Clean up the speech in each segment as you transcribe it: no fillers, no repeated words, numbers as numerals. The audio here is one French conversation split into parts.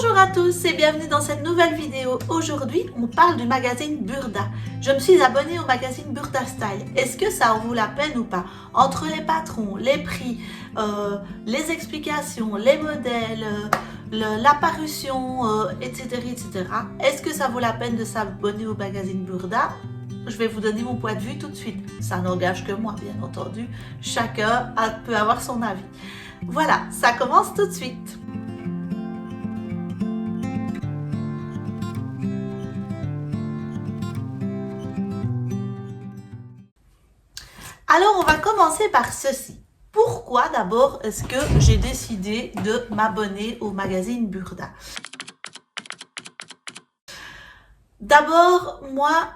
Bonjour à tous et bienvenue dans cette nouvelle vidéo. Aujourd'hui, on parle du magazine Burda. Je me suis abonnée au magazine Burda Style. Est-ce que ça en vaut la peine ou pas? Entre les patrons, les prix, les explications, les modèles, la parution, etc. etc. Est-ce que ça vaut la peine de s'abonner au magazine Burda? Je vais vous donner mon point de vue tout de suite. Ça n'engage que moi, bien entendu. Chacun peut avoir son avis. Voilà, ça commence tout de suite. Alors, on va commencer par ceci. Pourquoi d'abord est-ce que j'ai décidé de m'abonner au magazine Burda? D'abord, moi,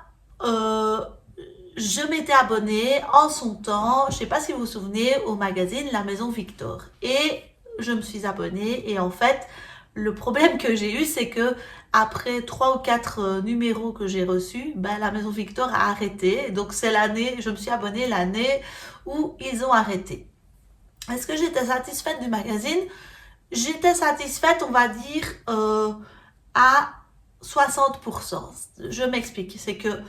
je m'étais abonnée en son temps, je ne sais pas si vous vous souvenez, au magazine La Maison Victor. Et je me suis abonnée et en fait, le problème que j'ai eu, c'est que après 3 ou 4 numéros que j'ai reçus, la Maison Victor a arrêté. Donc c'est l'année, je me suis abonnée l'année où ils ont arrêté. Est-ce que j'étais satisfaite du magazine? J'étais satisfaite, on va dire, à 60%. Je m'explique, c'est que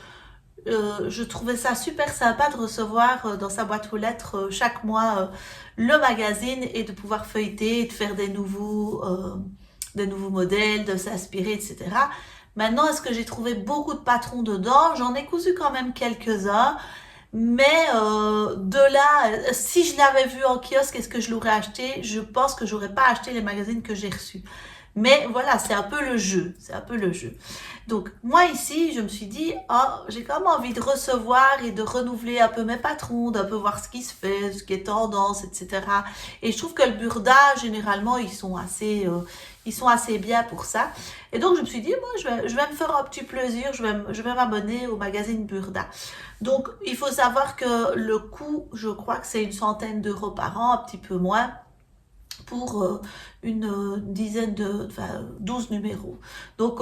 je trouvais ça super sympa de recevoir dans sa boîte aux lettres chaque mois le magazine et de pouvoir feuilleter, de faire des nouveaux modèles, de s'inspirer, etc. Maintenant, est-ce que j'ai trouvé beaucoup de patrons dedans? J'en ai cousu quand même quelques-uns. Mais de là, si je l'avais vu en kiosque, est-ce que je l'aurais acheté? Je pense que j'aurais pas acheté les magazines que j'ai reçus. Mais voilà, c'est un peu le jeu. C'est un peu le jeu. Donc, moi ici, je me suis dit, oh, j'ai quand même envie de recevoir et de renouveler un peu mes patrons, d'un peu voir ce qui se fait, ce qui est tendance, etc. Et je trouve que le Burda, généralement, ils sont assez bien pour ça. Et donc, je me suis dit, moi, je vais me faire un petit plaisir, je vais m'abonner au magazine Burda. Donc, il faut savoir que le coût, je crois que c'est une centaine d'euros par an, un petit peu moins, pour une dizaine 12 numéros. Donc,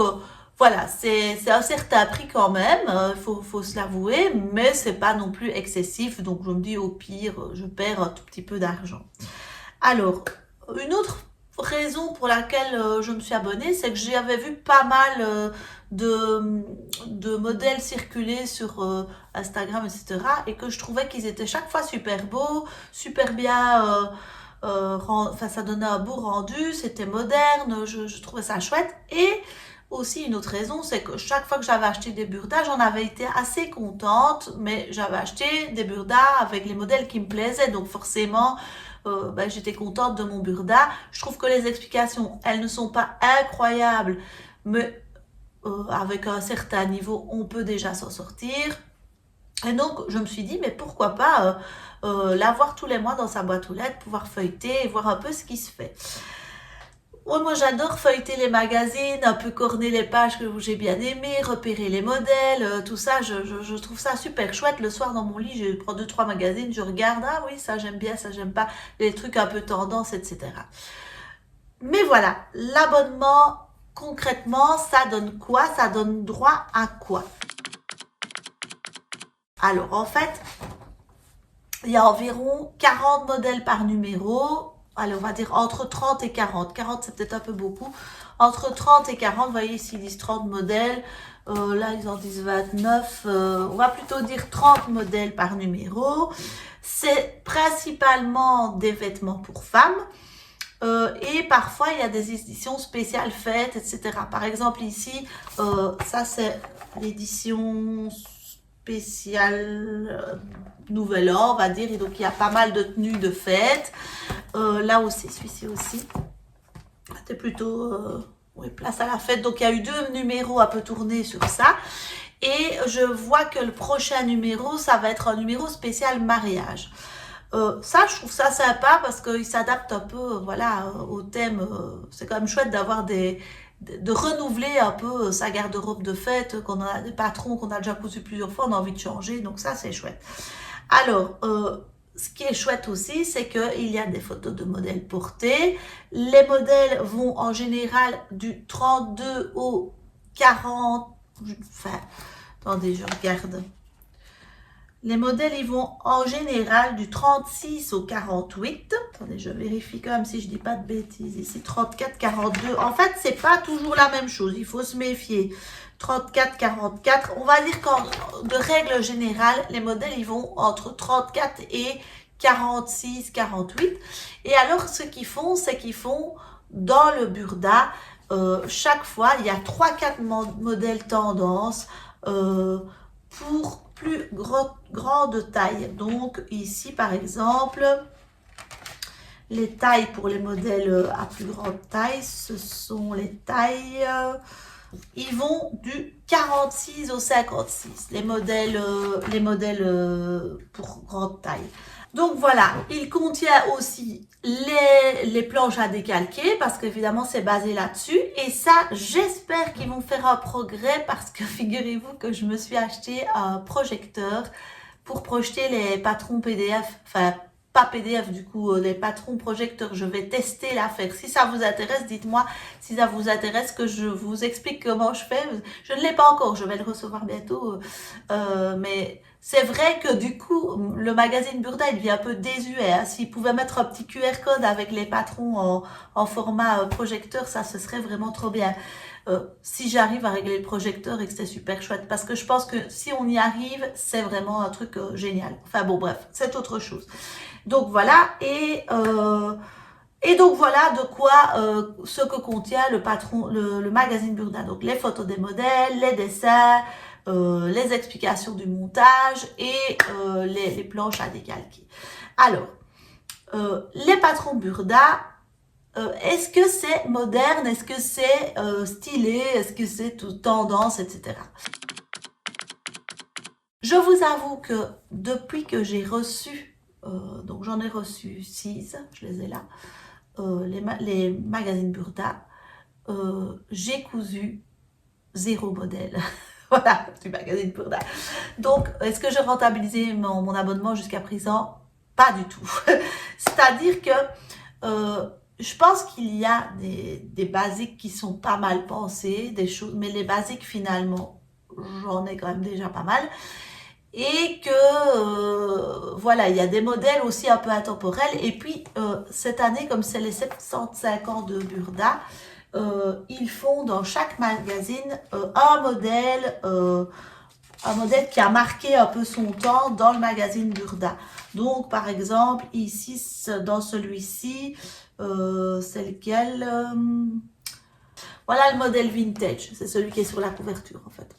voilà, c'est un certain prix quand même, faut se l'avouer, mais c'est pas non plus excessif. Donc, je me dis, au pire, je perds un tout petit peu d'argent. Alors, une autre raison pour laquelle je me suis abonnée, c'est que j'avais vu pas mal de modèles circuler sur Instagram, etc. Et que je trouvais qu'ils étaient chaque fois super beaux, super bien, ça donnait un beau rendu, c'était moderne, je trouvais ça chouette. Et aussi une autre raison, c'est que chaque fois que j'avais acheté des Burda, j'en avais été assez contente, mais j'avais acheté des Burda avec les modèles qui me plaisaient, donc forcément, j'étais contente de mon Burda. Je trouve que les explications, elles ne sont pas incroyables, mais avec un certain niveau, on peut déjà s'en sortir. Et donc, je me suis dit, mais pourquoi pas l'avoir tous les mois dans sa boîte aux lettres, pouvoir feuilleter et voir un peu ce qui se fait. Ouais, moi, j'adore feuilleter les magazines, un peu corner les pages que j'ai bien aimées, repérer les modèles, tout ça. Je trouve ça super chouette. Le soir, dans mon lit, je prends 2-3 magazines, je regarde. Ah oui, ça j'aime bien, ça j'aime pas. Les trucs un peu tendance, etc. Mais voilà, l'abonnement, concrètement, ça donne quoi? Ça donne droit à quoi? Alors, en fait, il y a environ 40 modèles par numéro. Allez, on va dire entre 30 et 40. 40, c'est peut-être un peu beaucoup. Entre 30 et 40, vous voyez ici, ils disent 30 modèles. Là, ils en disent 29. On va plutôt dire 30 modèles par numéro. C'est principalement des vêtements pour femmes. Et parfois, il y a des éditions spéciales faites, etc. Par exemple, ici, ça, c'est l'édition spéciale Nouvel An, on va dire. Et donc, il y a pas mal de tenues de fête. Là aussi, celui-ci aussi. C'était plutôt place à la fête. Donc, il y a eu 2 numéros un peu tournés sur ça. Et je vois que le prochain numéro, ça va être un numéro spécial mariage. Ça, je trouve ça sympa parce qu'il s'adapte un peu au thème. C'est quand même chouette d'avoir de renouveler un peu sa garde-robe de fête, qu'on a des patrons qu'on a déjà cousu plusieurs fois, on a envie de changer. Donc ça, c'est chouette. Alors, ce qui est chouette aussi, c'est qu'il y a des photos de modèles portés. Les modèles vont en général du 32 au 40. Enfin, attendez, je regarde. Les modèles, ils vont en général du 36 au 48. Attendez, je vérifie quand même si je dis pas de bêtises. Ici, 34, 42. En fait, c'est pas toujours la même chose. Il faut se méfier. 34, 44. On va dire qu'en de règle générale, les modèles, ils vont entre 34 et 46, 48. Et alors, ce qu'ils font, c'est qu'ils font dans le Burda, chaque fois, il y a 3-4 modèles tendance pour plus grande taille. Donc ici, par exemple, les tailles pour les modèles à plus grande taille, ce sont les tailles... ils vont du 46 au 56, les modèles pour grande taille. Donc voilà, il contient aussi les planches à décalquer parce qu'évidemment c'est basé là-dessus. Et ça, j'espère qu'ils vont faire un progrès parce que figurez-vous que je me suis acheté un projecteur pour projeter les patrons PDF, enfin pas PDF du coup, les patrons projecteurs. Je vais tester l'affaire. Si ça vous intéresse, dites-moi si ça vous intéresse que je vous explique comment je fais. Je ne l'ai pas encore, je vais le recevoir bientôt. Mais c'est vrai que du coup, le magazine Burda, il devient un peu désuet. Hein. S'il pouvait mettre un petit QR code avec les patrons en format projecteur, ça, ce serait vraiment trop bien. Si j'arrive à régler le projecteur et que c'est super chouette. Parce que je pense que si on y arrive, c'est vraiment un truc génial. Enfin bon, bref, c'est autre chose. Donc voilà, et donc voilà de quoi ce que contient le magazine Burda. Donc les photos des modèles, les dessins, les explications du montage et les planches à décalquer. Alors, les patrons Burda, est-ce que c'est moderne, est-ce que c'est stylé, est-ce que c'est toute tendance, etc. Je vous avoue que depuis que j'ai reçu, donc j'en ai reçu 6, je les ai là, les magazines Burda, j'ai cousu 0 modèle. Voilà, du magazine Burda. Donc, est-ce que j'ai rentabilisé mon abonnement jusqu'à présent? Pas du tout. C'est-à-dire que je pense qu'il y a des basiques qui sont pas mal pensées, des choses, mais les basiques finalement, j'en ai quand même déjà pas mal. Et que voilà, il y a des modèles aussi un peu intemporels. Et puis cette année, comme c'est les 75 ans de Burda, ils font dans chaque magazine un modèle qui a marqué un peu son temps dans le magazine Burda. Donc par exemple ici dans celui-ci, c'est lequel voilà le modèle vintage, c'est celui qui est sur la couverture en fait.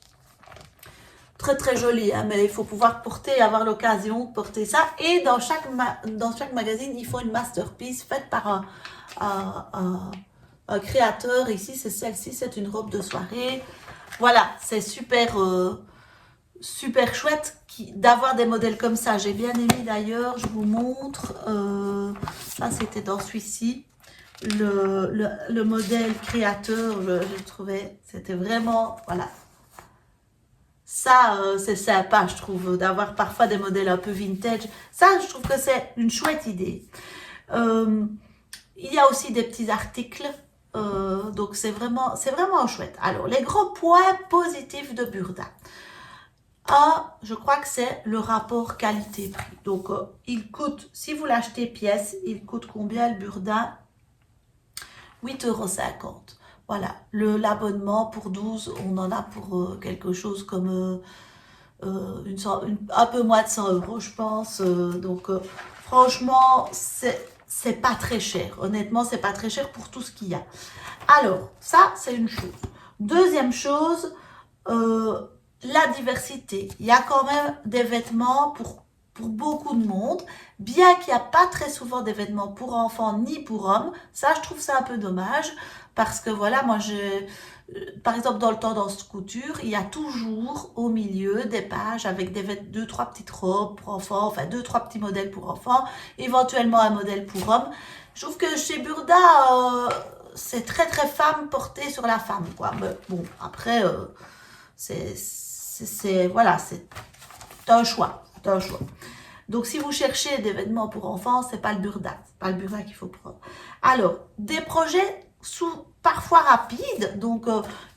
Très très joli, hein, mais il faut pouvoir porter, avoir l'occasion de porter ça. Et dans chaque magazine, il faut une masterpiece faite par un créateur. Ici, c'est celle-ci, c'est une robe de soirée. Voilà, c'est super, super chouette d'avoir des modèles comme ça. J'ai bien aimé d'ailleurs, je vous montre. Ça, c'était dans celui-ci. Le modèle créateur, je trouvais, c'était vraiment, voilà. Ça, c'est sympa, je trouve, d'avoir parfois des modèles un peu vintage. Ça, je trouve que c'est une chouette idée. Il y a aussi des petits articles, donc c'est vraiment chouette. Alors, les gros points positifs de Burda. Je crois que c'est le rapport qualité-prix. Donc, il coûte, si vous l'achetez pièce, il coûte combien le Burda? 8,50 €. Voilà, l'abonnement pour 12, on en a pour quelque chose comme un peu moins de 100 €, je pense. Donc, franchement, c'est pas très cher. Honnêtement, c'est pas très cher pour tout ce qu'il y a. Alors, ça, c'est une chose. Deuxième chose, la diversité. Il y a quand même des vêtements pour beaucoup de monde, bien qu'il n'y a pas très souvent d'événements pour enfants ni pour hommes. Ça, je trouve ça un peu dommage, parce que voilà, moi, par exemple, dans le tendance couture, il y a toujours au milieu des pages avec 2-3 petites robes pour enfants, enfin 2-3 petits modèles pour enfants, éventuellement un modèle pour hommes. Je trouve que chez Burda, c'est très très femme portée sur la femme, quoi. Mais bon, après, voilà, c'est un choix. C'est un choix. Donc, si vous cherchez des vêtements pour enfants, c'est pas le Burda. C'est pas le Burda qu'il faut prendre. Alors, des projets parfois rapides, donc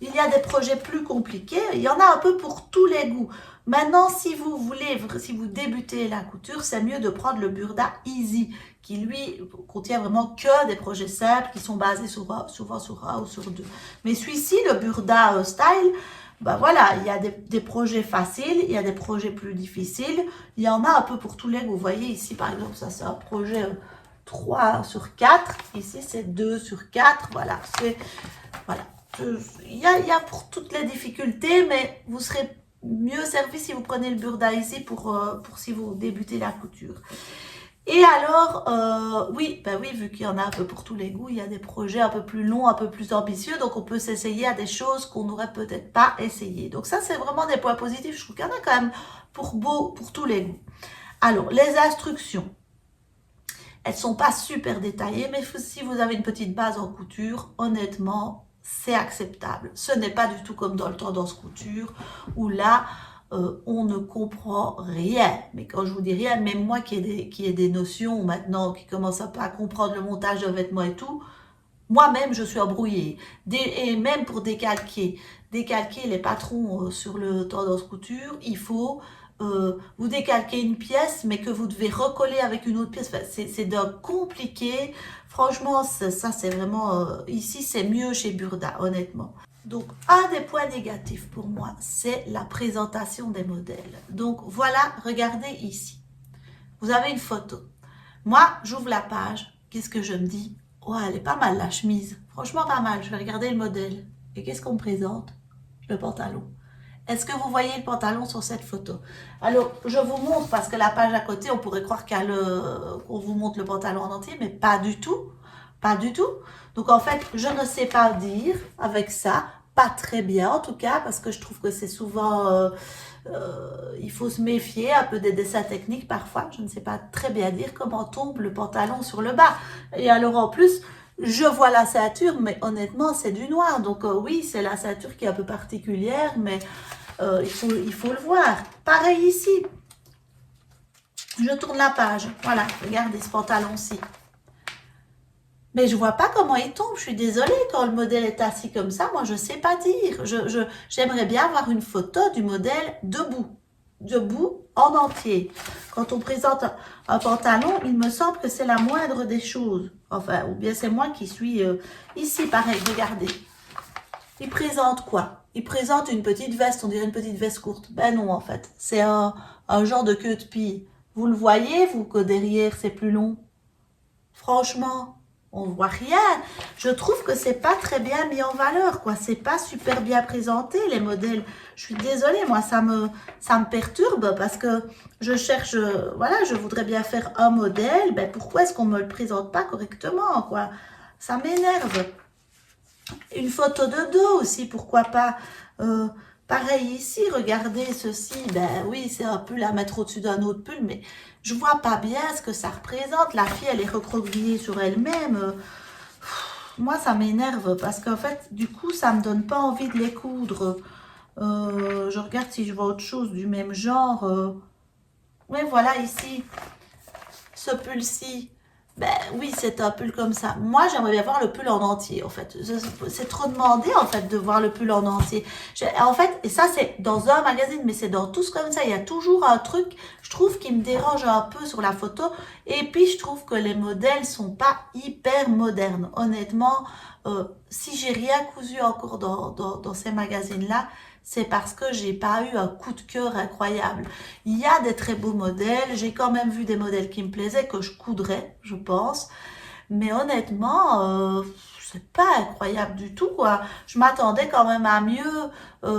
il y a des projets plus compliqués, il y en a un peu pour tous les goûts. Maintenant, si vous débutez la couture, c'est mieux de prendre le Burda Easy, qui lui contient vraiment que des projets simples, qui sont basés souvent sur un ou sur deux. Mais celui-ci, le Burda Style, ben voilà, il y a des projets faciles, il y a des projets plus difficiles, il y en a un peu pour tous les goûts. Vous voyez ici, par exemple, ça c'est un projet 3 sur 4. Ici, c'est 2 sur 4. Voilà, voilà. Il y a pour toutes les difficultés, mais vous serez mieux servi si vous prenez le Burda ici pour si vous débutez la couture. Et alors, oui, vu qu'il y en a un peu pour tous les goûts, il y a des projets un peu plus longs, un peu plus ambitieux, donc on peut s'essayer à des choses qu'on n'aurait peut-être pas essayé. Donc ça, c'est vraiment des points positifs. Je trouve qu'il y en a quand même pour tous les goûts. Alors, les instructions. Elles sont pas super détaillées, mais si vous avez une petite base en couture, honnêtement, c'est acceptable. Ce n'est pas du tout comme dans le tendance couture, où là, on ne comprend rien. Mais quand je vous dis rien, même moi qui ai des notions maintenant, qui commence à comprendre le montage de vêtements et tout, moi-même, je suis embrouillée. Et même pour décalquer les patrons sur le tendance couture, il faut vous décalquer une pièce, mais que vous devez recoller avec une autre pièce. Enfin, c'est d'un compliqué. Franchement, ça c'est vraiment... ici, c'est mieux chez Burda, honnêtement. Donc, un des points négatifs pour moi, c'est la présentation des modèles. Donc, voilà, regardez ici. Vous avez une photo. Moi, j'ouvre la page. Qu'est-ce que je me dis? Oh, elle est pas mal la chemise. Franchement, pas mal. Je vais regarder le modèle. Et qu'est-ce qu'on me présente? Le pantalon. Est-ce que vous voyez le pantalon sur cette photo? Alors, je vous montre parce que la page à côté, on pourrait croire qu'on vous montre le pantalon en entier, mais pas du tout. Pas du tout. Donc, en fait, je ne sais pas dire avec ça. Pas très bien, en tout cas, parce que je trouve que c'est souvent... il faut se méfier un peu des dessins techniques parfois. Je ne sais pas très bien dire comment tombe le pantalon sur le bas. Et alors, en plus... Je vois la ceinture, mais honnêtement, c'est du noir. Donc oui, c'est la ceinture qui est un peu particulière, mais il faut le voir. Pareil ici. Je tourne la page. Voilà, regardez ce pantalon-ci. Mais je vois pas comment il tombe. Je suis désolée, quand le modèle est assis comme ça, moi, je sais pas dire. J'aimerais bien avoir une photo du modèle debout. Debout, en entier. Quand on présente un pantalon, il me semble que c'est la moindre des choses. Enfin, ou bien c'est moi qui suis... ici, pareil, regardez. Il présente quoi? Il présente une petite veste, on dirait une petite veste courte. Ben non, en fait. C'est un genre de queue de pie. Vous le voyez, vous, que derrière, c'est plus long? Franchement, on voit rien. Je trouve que c'est pas très bien mis en valeur, quoi. C'est pas super bien présenté, les modèles. Je suis désolée, moi, ça me perturbe parce que je cherche, voilà, je voudrais bien faire un modèle. Ben, pourquoi est-ce qu'on me le présente pas correctement, quoi? Ça m'énerve. Une photo de dos aussi, pourquoi pas? Pareil ici, regardez ceci. Ben oui, c'est un pull à mettre au-dessus d'un autre pull, mais je vois pas bien ce que ça représente. La fille, elle est recroquevillée sur elle-même. Moi, ça m'énerve parce qu'en fait, du coup, ça me donne pas envie de les coudre. Je regarde si je vois autre chose du même genre. Oui, voilà, ici, ce pull-ci. Ben oui, c'est un pull comme ça. Moi, j'aimerais bien voir le pull en entier, en fait. C'est trop demandé, en fait, de voir le pull en entier. En fait, et ça, c'est dans un magazine, mais c'est dans tous comme ça. Il y a toujours un truc, je trouve, qui me dérange un peu sur la photo. Et puis, je trouve que les modèles sont pas hyper modernes. Honnêtement, si j'ai rien cousu encore dans ces magazines-là, c'est parce que j'ai pas eu un coup de cœur incroyable. Il y a des très beaux modèles, j'ai quand même vu des modèles qui me plaisaient, que je coudrais, je pense. Mais honnêtement, c'est pas incroyable du tout, quoi. Je m'attendais quand même à mieux,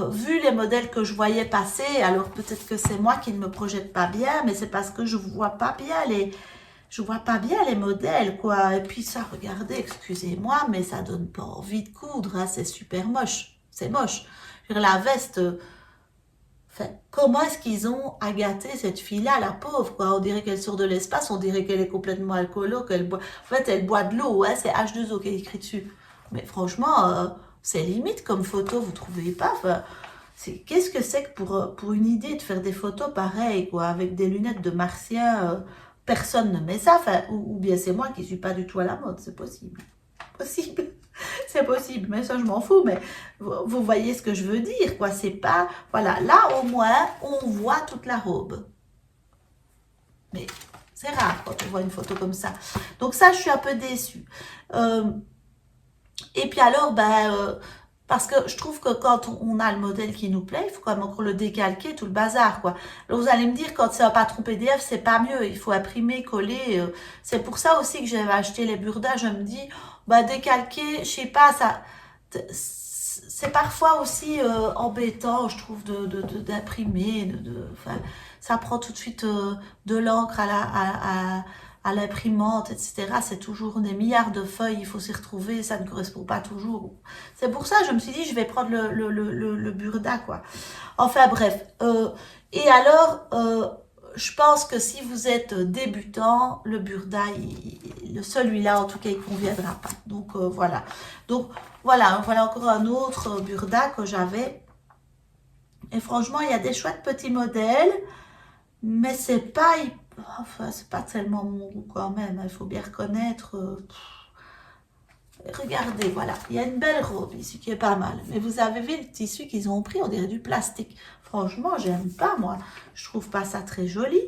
vu les modèles que je voyais passer. Alors peut-être que c'est moi qui ne me projette pas bien, mais c'est parce que je vois pas bien les modèles, quoi. Et puis ça, regardez, excusez-moi, mais ça donne pas envie de coudre, hein. C'est super moche. C'est moche. Je veux dire, la veste, enfin, comment est-ce qu'ils ont agaté cette fille-là, la pauvre, quoi? On dirait qu'elle sort de l'espace, on dirait qu'elle est complètement alcoolo, qu'elle boit... En fait, elle boit de l'eau, hein, c'est H2O qui est écrit dessus. Mais franchement, c'est limite comme photo, vous trouvez pas? Enfin, qu'est-ce que c'est que pour une idée de faire des photos pareilles, quoi, avec des lunettes de martien, personne ne met ça, enfin, ou bien c'est moi qui suis pas du tout à la mode, c'est possible. Possible. C'est possible, mais ça je m'en fous, mais vous voyez ce que je veux dire, quoi. C'est pas, voilà, là au moins on voit toute la robe. Mais c'est rare quand on voit une photo comme ça. Donc ça, je suis un peu déçue. Et puis alors, parce que je trouve que quand on a le modèle qui nous plaît, il faut quand même encore le décalquer, tout le bazar, quoi. Alors vous allez me dire, quand c'est un patron PDF, c'est pas mieux, il faut imprimer, coller. C'est pour ça aussi que j'avais acheté les burdas, je me dis, décalquer, je sais pas, ça... C'est parfois aussi embêtant, je trouve, d'imprimer, enfin, ça prend tout de suite de l'encre à l'imprimante, etc. C'est toujours des milliards de feuilles, il faut s'y retrouver, ça ne correspond pas toujours. C'est pour ça que je me suis dit, je vais prendre le burda, quoi. Enfin bref. Et alors, je pense que si vous êtes débutant, le burda, celui-là, en tout cas, il ne conviendra pas. Donc, voilà. Donc, voilà encore un autre burda que j'avais. Et franchement, il y a des chouettes petits modèles, mais c'est pas tellement mon goût quand même, il faut bien reconnaître. Regardez, voilà, il y a une belle robe ici qui est pas mal. Mais vous avez vu le tissu qu'ils ont pris, on dirait du plastique. Franchement, j'aime pas, moi. Je trouve pas ça très joli.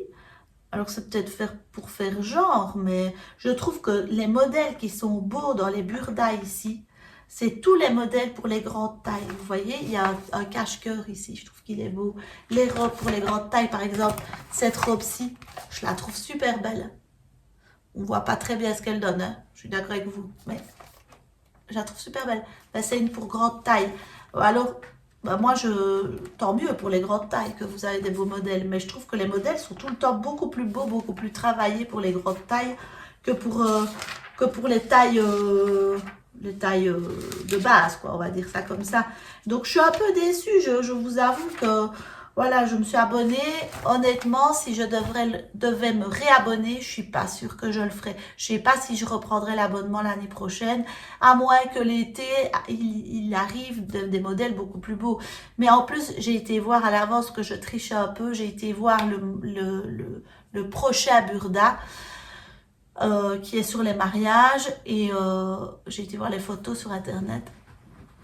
Alors c'est peut-être pour faire genre, mais je trouve que les modèles qui sont beaux dans les burdas ici, c'est tous les modèles pour les grandes tailles. Vous voyez, il y a un cache-cœur ici, je trouve qu'il est beau. Les robes pour les grandes tailles, par exemple, cette robe-ci, je la trouve super belle. On ne voit pas très bien ce qu'elle donne, hein. Je suis d'accord avec vous, mais je la trouve super belle. C'est une pour grande taille. Alors, moi, tant mieux pour les grandes tailles que vous avez des beaux modèles, mais je trouve que les modèles sont tout le temps beaucoup plus beaux, beaucoup plus travaillés pour les grandes tailles que pour les tailles de base, quoi, on va dire ça comme ça. Donc, je suis un peu déçue, je vous avoue que, voilà, je me suis abonnée. Honnêtement, si je devais me réabonner, je suis pas sûre que je le ferais. Je sais pas si je reprendrai l'abonnement l'année prochaine, à moins que l'été, il arrive des modèles beaucoup plus beaux. Mais en plus, j'ai été voir à l'avance que je trichais un peu, j'ai été voir le prochain burda, qui est sur les mariages, et j'ai été voir les photos sur internet.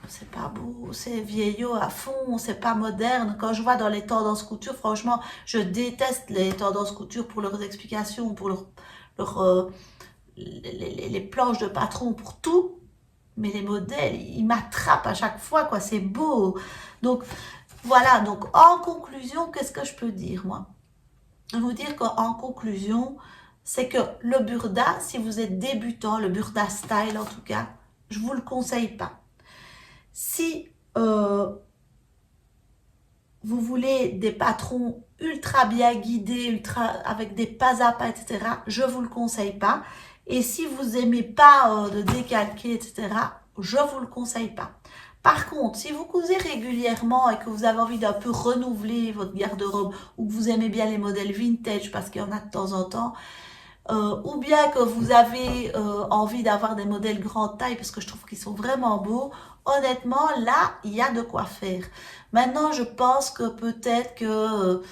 C'est pas beau, c'est vieillot à fond, c'est pas moderne. Quand je vois dans les tendances couture, franchement, je déteste les tendances couture pour leurs explications, pour les planches de patron, pour tout. Mais les modèles, ils m'attrapent à chaque fois, quoi. C'est beau. Donc, voilà. Donc, en conclusion, qu'est-ce que je peux dire, moi? Je vais vous dire qu'en conclusion, c'est que le burda, si vous êtes débutant, le burda style en tout cas, je vous le conseille pas. Si vous voulez des patrons ultra bien guidés, avec des pas à pas, etc., je vous le conseille pas. Et si vous aimez pas de décalquer, etc., je vous le conseille pas. Par contre, si vous cousez régulièrement et que vous avez envie d'un peu renouveler votre garde-robe, ou que vous aimez bien les modèles vintage parce qu'il y en a de temps en temps, ou bien que vous avez envie d'avoir des modèles grande taille parce que je trouve qu'ils sont vraiment beaux, honnêtement, là, il y a de quoi faire. Maintenant, je pense que peut-être que...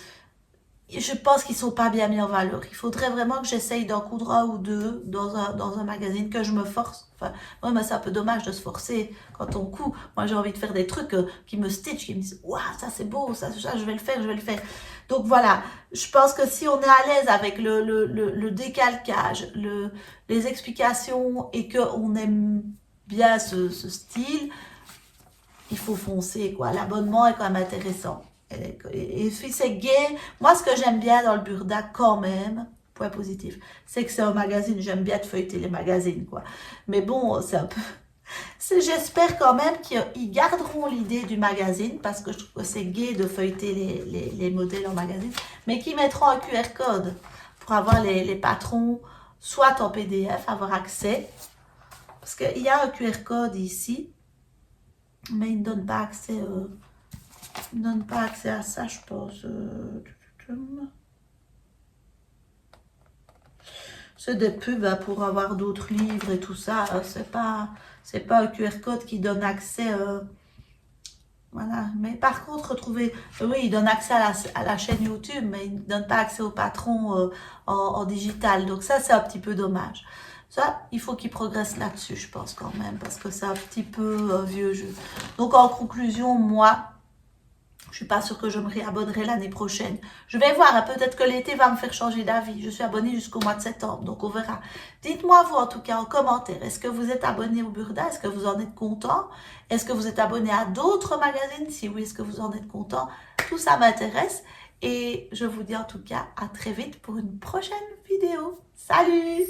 je pense qu'ils sont pas bien mis en valeur. Il faudrait vraiment que j'essaye d'en coudre un ou deux dans un magazine, que je me force. Enfin, moi, mais c'est un peu dommage de se forcer quand on coud. Moi, j'ai envie de faire des trucs qui me stitchent, qui me disent « Waouh, ça c'est beau, ça, je vais le faire, je vais le faire. » Donc voilà, je pense que si on est à l'aise avec le décalcage, les explications et qu'on aime bien ce style, il faut foncer, quoi. L'abonnement est quand même intéressant. Et puis c'est gay. Moi, ce que j'aime bien dans le burda, quand même, point positif, c'est que c'est un magazine. J'aime bien de feuilleter les magazines, quoi. Mais bon, c'est un peu... J'espère quand même qu'ils garderont l'idée du magazine, parce que je trouve que c'est gay de feuilleter les modèles en magazine, mais qu'ils mettront un QR code pour avoir les patrons, soit en PDF, avoir accès. Parce qu'il y a un QR code ici, mais il ne donne pas accès... il ne donne pas accès à ça, je pense. C'est des pubs pour avoir d'autres livres et tout ça. C'est pas un QR code qui donne accès. Voilà. Mais par contre, retrouver... oui, il donne accès à la chaîne YouTube, mais il ne donne pas accès au patron en digital. Donc ça, c'est un petit peu dommage. Ça, il faut qu'il progresse là-dessus, je pense quand même, parce que c'est un petit peu vieux jeu. Donc en conclusion, moi, je suis pas sûre que je me réabonnerai l'année prochaine. Je vais voir, hein, peut-être que l'été va me faire changer d'avis. Je suis abonnée jusqu'au mois de septembre, donc on verra. Dites-moi vous en tout cas en commentaire, est-ce que vous êtes abonné au Burda? Est-ce que vous en êtes content? Est-ce que vous êtes abonné à d'autres magazines? Si oui, est-ce que vous en êtes content? Tout ça m'intéresse. Et je vous dis en tout cas à très vite pour une prochaine vidéo. Salut!